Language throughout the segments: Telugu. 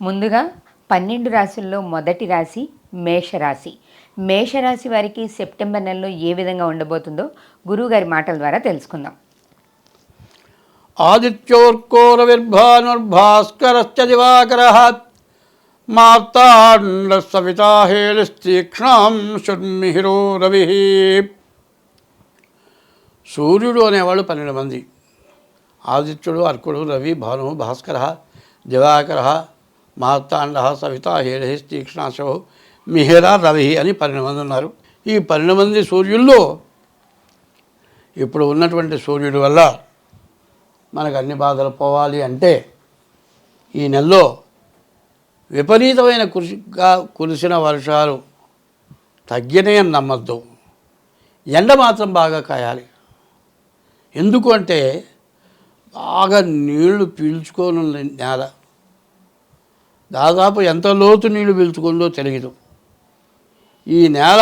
ముందుగా 12 రాశుల్లో మొదటి రాశి మేషరాశి. మేషరాశి వారికి సెప్టెంబర్ నెలలో ఏ విధంగా ఉండబోతుందో గురువుగారి మాటల ద్వారా తెలుసుకుందాం. ఆదిత్యోర్కో రవిర్భానుర్భాస్కరశ్చ దివాకరః మార్తాండ సవితా హేళిస్తీక్ష్ణాం శుర్మిహిరో రవి. సూర్యుడు అనేవాళ్ళు 12 మంది. ఆదిత్యుడు, అర్కుడు, రవి, భాను, భాస్కర, దివాకర, మార్తాండ, సవితా హేళి, తీక్ష్ణాశో, మిహిర, రవి అని 12 మంది ఉన్నారు. ఈ 12 మంది సూర్యుల్లో ఇప్పుడు ఉన్నటువంటి సూర్యుడి వల్ల మనకు అన్ని బాధలు పోవాలి అంటే ఈ నెలలో విపరీతమైన కురిసిన వర్షాలు తగ్గినాయని నమ్మద్దు. ఎండ మాత్రం బాగా కాయాలి. ఎందుకు అంటే బాగా నీళ్లు పీల్చుకొని నేల దాదాపు ఎంత లోతు నీళ్లు పీల్చుకుందో తెలియదు. ఈ నేల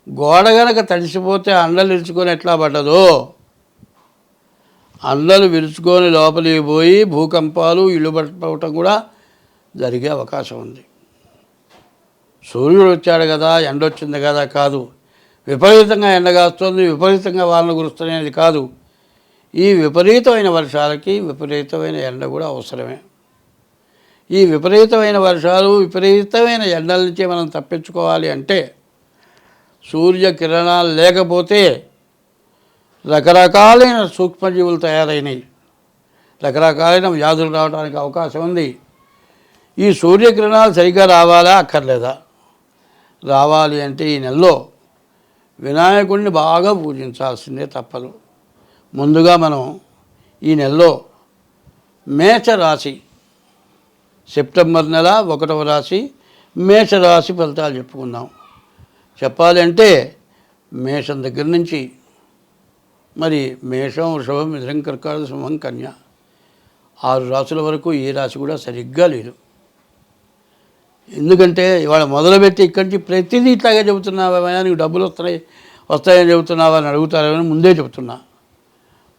గోడ గనక తడిసిపోతే అండలు విరుచుకొని ఎట్లా పడ్డదో అండలు విరుచుకొని లోపలికి పోయి భూకంపాలు ఇల్లు పడిపోవటం కూడా జరిగే అవకాశం ఉంది. సూర్యుడు వచ్చాడు కదా, ఎండ వచ్చింది కదా కాదు, విపరీతంగా ఎండ కాస్తుంది, విపరీతంగా వానలు కురుస్తున్నాయి కాదు. ఈ విపరీతమైన వర్షాలకి విపరీతమైన ఎండ కూడా అవసరమే. ఈ విపరీతమైన వర్షాలు, విపరీతమైన ఎండల నుంచి మనం తప్పించుకోవాలి అంటే సూర్యకిరణాలు లేకపోతే రకరకాలైన సూక్ష్మజీవులు తయారైనవి, రకరకాలైన వ్యాధులు రావడానికి అవకాశం ఉంది. ఈ సూర్యకిరణాలు సరిగ్గా రావాలా అక్కర్లేదా? రావాలి అంటే ఈ నెలలో వినాయకుడిని బాగా పూజించాల్సిందే తప్పదు. ముందుగా మనం ఈ నెలలో మేషరాశి, సెప్టెంబర్ నెల 1వ రాశి మేషరాశి ఫలితాలు చెప్పుకుందాం. చెప్పాలి అంటే మేషం దగ్గర నుంచి మరి మేషం, వృషభం, మిథునం, కర్కాటకం, సింహం, కన్య 6 రాశుల వరకు ఏ రాశి కూడా సరిగ్గా లేదు. ఎందుకంటే ఇవాళ మొదలుపెట్టి ఇక్కడి నుంచి ప్రతిదీ ఇట్లాగే చెబుతున్నావా, నీకు డబ్బులు వస్తాయని చెబుతున్నావా అని అడుగుతారని ముందే చెబుతున్నా.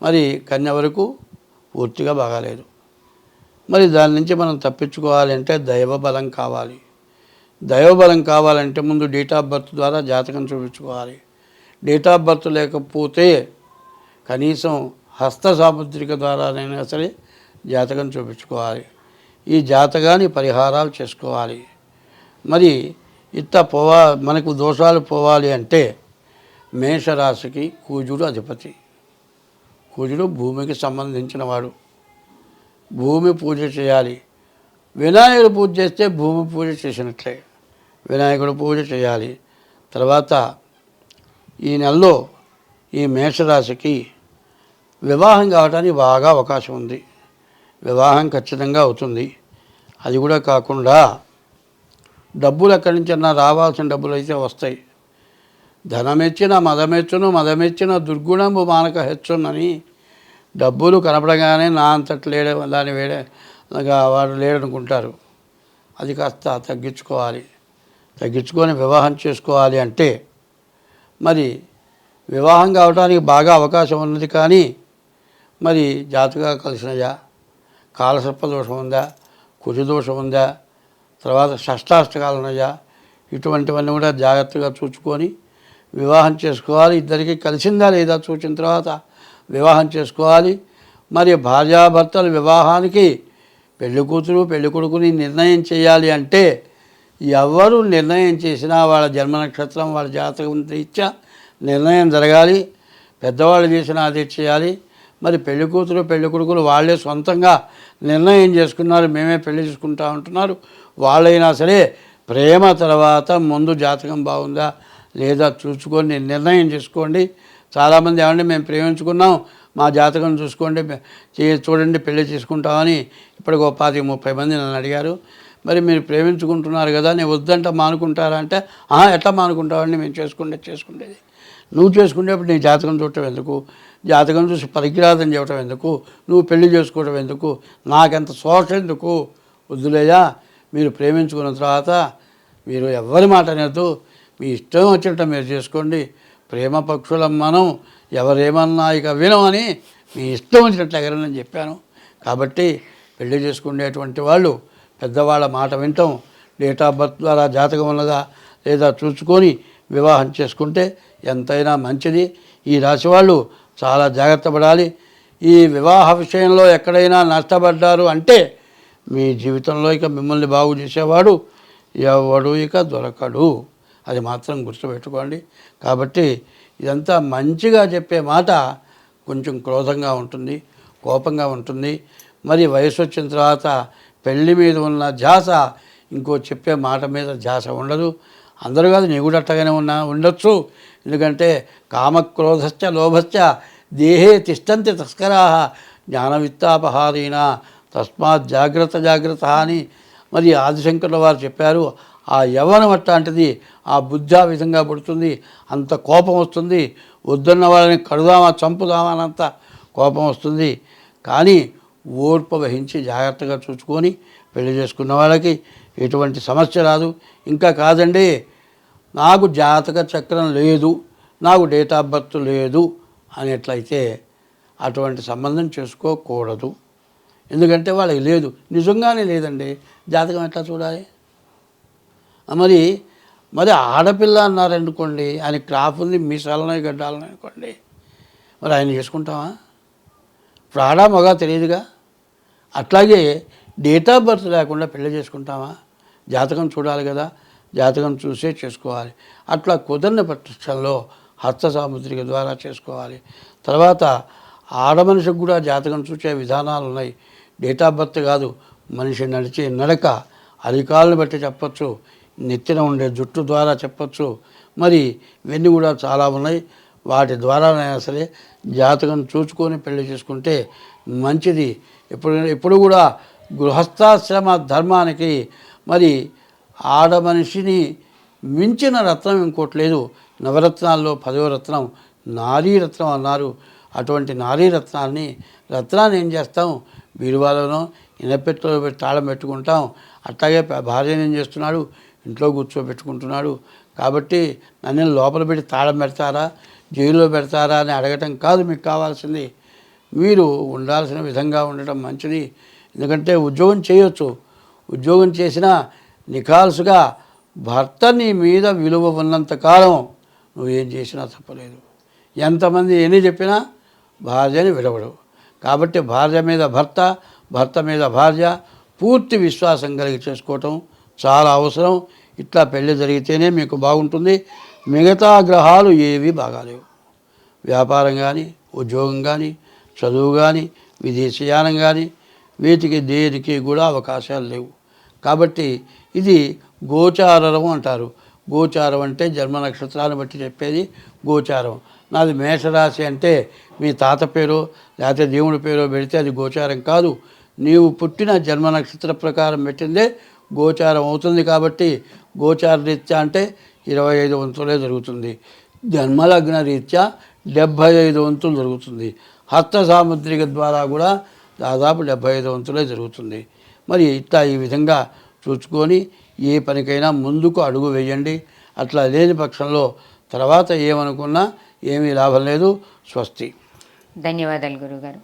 మరి కన్య వరకు పూర్తిగా బాగాలేదు. మరి దాని నుంచి మనం తప్పించుకోవాలంటే దైవబలం కావాలి. దైవబలం కావాలంటే ముందు డేట్ ఆఫ్ బర్త్ ద్వారా జాతకం చూపించుకోవాలి. డేట్ ఆఫ్ బర్త్ లేకపోతే కనీసం హస్త సాముద్రిక ద్వారానైనా సరే జాతకం చూపించుకోవాలి. ఈ జాతకాన్ని పరిహారాలు చేసుకోవాలి. మరి మనకు దోషాలు పోవాలి అంటే మేషరాశికి కుజుడు అధిపతి. కుజుడు భూమికి సంబంధించిన వాడు. భూమి పూజ చేయాలి. వినాయకుడు పూజ చేస్తే భూమి పూజ చేసినట్లే. వినాయకుడు పూజ చేయాలి. తర్వాత ఈ నెలలో ఈ మేషరాశికి వివాహం కావడానికి బాగా అవకాశం ఉంది. వివాహం ఖచ్చితంగా అవుతుంది. అది కూడా కాకుండా డబ్బులు ఎక్కడి నుంచన్నా రావాల్సిన డబ్బులు అయితే వస్తాయి. ధనమెచ్చిన మదమెచ్చును, మదమెచ్చిన దుర్గుణంబు మానక హెచ్చునని. డబ్బులు కనపడగానే నా అంతటి లేడే దాని వేడే వాడు లేడనుకుంటారు. అది కాస్త తగ్గించుకోవాలి. తగ్గించుకొని వివాహం చేసుకోవాలి అంటే మరి వివాహం కావడానికి బాగా అవకాశం ఉన్నది. కానీ మరి జాతగా కలిసినయా, కాలసర్ప దోషం ఉందా, కుజదోషం ఉందా, తర్వాత షష్టాష్టకాలు ఉన్నాయా, ఇటువంటివన్నీ కూడా జాగ్రత్తగా చూసుకొని వివాహం చేసుకోవాలి. ఇద్దరికి కలిసిందా లేదా చూసిన తర్వాత వివాహం చేసుకోవాలి. మరి భార్యాభర్తల వివాహానికి పెళ్లి కూతురు పెళ్లి కొడుకుని నిర్ణయం చేయాలి అంటే ఎవరు నిర్ణయం చేసినా వాళ్ళ జన్మ నక్షత్రం, వాళ్ళ జాతకం రీత్యా నిర్ణయం జరగాలి. పెద్దవాళ్ళు చేసినా అదే చేయాలి. మరి పెళ్లి కూతురు పెళ్లి కొడుకులు వాళ్ళే సొంతంగా నిర్ణయం చేసుకున్నారు, మేమే పెళ్లి చేసుకుంటా ఉంటున్నారు. వాళ్ళైనా సరే ప్రేమ తర్వాత ముందు జాతకం బాగుందా లేదా చూసుకొని నిర్ణయం చేసుకోండి. చాలామంది ఏమంటే మేము ప్రేమించుకున్నాం, మా జాతకం చూసుకోండి, చూడండి పెళ్లి చేసుకుంటామని ఇప్పటికి 25-30 మంది నన్ను అడిగారు. మరి మీరు ప్రేమించుకుంటున్నారు కదా, నేను వద్దంట మానుకుంటారా అంటే ఎట్లా మానుకుంటావని మేము చేసుకుండేది. నువ్వు చేసుకునేప్పుడు నీ జాతకం చూడటం ఎందుకు, జాతకం చూసి పనికిరాదని చెప్పడం ఎందుకు, నువ్వు పెళ్లి చేసుకోవడం ఎందుకు, నాకెంత శోష ఎందుకు, వద్దులేయా. మీరు ప్రేమించుకున్న తర్వాత మీరు ఎవరి మాట అనేది మీ ఇష్టం వచ్చినట్టు మీరు చేసుకోండి. ప్రేమ పక్షులం మనం, ఎవరేమన్నా ఇక వినమని మీ ఇష్టం వచ్చినట్లు ఎగరని చెప్పాను. కాబట్టి పెళ్లి చేసుకునేటువంటి వాళ్ళు పెద్దవాళ్ళ మాట వింటాం, డేట్ ఆఫ్ బర్త్ ద్వారా జాతకం ఉన్నదా లేదా చూసుకొని వివాహం చేసుకుంటే ఎంతైనా మంచిది. ఈ రాశి వాళ్ళు చాలా జాగ్రత్త పడాలి. ఈ వివాహ విషయంలో ఎక్కడైనా నష్టపడ్డారు అంటే మీ జీవితంలో ఇక మిమ్మల్ని బాగు చేసేవాడు ఎవడు ఇక దొరకడు. అది మాత్రం గుర్తుపెట్టుకోండి. కాబట్టి ఇదంతా మంచిగా చెప్పే మాట కొంచెం క్రోధంగా ఉంటుంది, కోపంగా ఉంటుంది. మరి వయసు వచ్చిన తర్వాత పెళ్లి మీద ఉన్న ధ్యాస ఇంకో చెప్పే మాట మీద ధ్యాస ఉండదు. అందరూ కాదు, నీ కూడా అట్టగానే ఉండొచ్చు. ఎందుకంటే కామక్రోధశ్చ లోభశ్చ దేహే తిష్టంతి తస్కరా జ్ఞానవిత్తాపహారీణ తస్మాత్ జాగ్రత్త జాగ్రత్త అని మరి ఆదిశంకరుల వారు చెప్పారు. ఆ యవ్వనం అట్లాంటిది, ఆ బుద్ధి ఆ విధంగా పడుతుంది, అంత కోపం వస్తుంది. వద్దన్న వాళ్ళని కడుదామా చంపుదామా అనంత కోపం వస్తుంది. కానీ ఓర్పు వహించి జాగ్రత్తగా చూసుకొని పెళ్లి చేసుకున్న వాళ్ళకి ఎటువంటి సమస్య రాదు. ఇంకా కాదండి, నాకు జాతక చక్రం లేదు, నాకు డేట్ ఆఫ్ బర్త్ లేదు అనేట్లయితే అటువంటి సంబంధం చేసుకోకూడదు. ఎందుకంటే వాళ్ళకి లేదు, నిజంగానే లేదండి, జాతకం ఎట్లా చూడాలి? మరి ఆడపిల్ల అన్నారనుకోండి, ఆయన క్రాఫ్ ఉంది, మీసాలనే గడ్డాలని అనుకోండి, మరి ఆయన చేసుకుంటామా? ఇప్పుడు ఆడ మగ తెలియదుగా. అట్లాగే డేట్ ఆఫ్ బర్త్ లేకుండా పెళ్లి చేసుకుంటామా? జాతకం చూడాలి కదా, జాతకం చూసే చేసుకోవాలి. అట్లా కుదరని పక్షంలో హస్త సాముద్రిక ద్వారా చేసుకోవాలి. తర్వాత ఆడమనిషికి కూడా జాతకం చూసే విధానాలు ఉన్నాయి. డేట్ ఆఫ్ బర్త్ కాదు, మనిషి నడిచే నడక, అరికాలను బట్టి చెప్పచ్చు, నెత్తిన ఉండే జుట్టు ద్వారా చెప్పచ్చు. మరి ఇవన్నీ కూడా చాలా ఉన్నాయి. వాటి ద్వారానైనా సరే జాతకం చూసుకొని పెళ్లి చేసుకుంటే మంచిది. ఎప్పుడు కూడా గృహస్థాశ్రమ ధర్మానికి మరి ఆడమనిషిని మించిన రత్నం ఇంకోటి లేదు. నవరత్నాల్లో 10వ రత్నం నారీరత్నం అన్నారు. అటువంటి నారీరత్నాన్ని ఏం చేస్తాం? బీరువాలోనో ఇనపెట్టెలో పెట్టి తాళం పెట్టుకుంటాం. అట్లాగే భార్యను ఏం చేస్తున్నాడు? ఇంట్లో కూర్చోబెట్టుకుంటున్నాడు. కాబట్టి నన్ను లోపల పెట్టి తాళం పెడతారా, జైల్లో పెడతారా అని అడగటం కాదు మీకు కావాల్సింది. మీరు ఉండాల్సిన విధంగా ఉండటం మంచిది. ఎందుకంటే ఉద్యోగం చేయొచ్చు, ఉద్యోగం చేసినా నిఖాల్సుగా భర్త నీ మీద విలువ ఉన్నంతకాలం నువ్వేం చేసినా తప్పలేదు. ఎంతమంది ఎన్ని చెప్పినా భార్యని విడవడు. కాబట్టి భార్య మీద భర్త, భర్త మీద భార్య పూర్తి విశ్వాసం కలిగి చేసుకోవటం చాలా అవసరం. ఇట్లా పెళ్లి జరిగితేనే మీకు బాగుంటుంది. మిగతా గ్రహాలు ఏవి బాగాలేవు. వ్యాపారం కానీ, ఉద్యోగం కానీ, చదువు కానీ, విదేశీయానం కానీ, వీటికి దేనికి కూడా అవకాశాలు లేవు. కాబట్టి ఇది గోచారం అంటారు. గోచారం అంటే జన్మ నక్షత్రాన్ని బట్టి చెప్పేది గోచారం. నాది మేషరాశి అంటే మీ తాత పేరు లేకపోతే దేవుడి పేరు పెడితే అది గోచారం కాదు. నీవు పుట్టిన జన్మ నక్షత్ర ప్రకారం పెట్టిందే గోచారం అవుతుంది. కాబట్టి గోచార రీత్యా అంటే 25 వంతులే జరుగుతుంది. జన్మలగ్న రీత్యా 75 వంతులు జరుగుతుంది. హస్త సాముద్రిక ద్వారా కూడా దాదాపు 75 వంతులే జరుగుతుంది. మరి ఇట్లా ఈ విధంగా చూసుకొని ఏ పనికైనా ముందుకు అడుగు వేయండి. అట్లా లేని పక్షంలో తర్వాత ఏమనుకున్నా ఏమీ లాభం లేదు. స్వస్తి. ధన్యవాదాలు గురుగారు.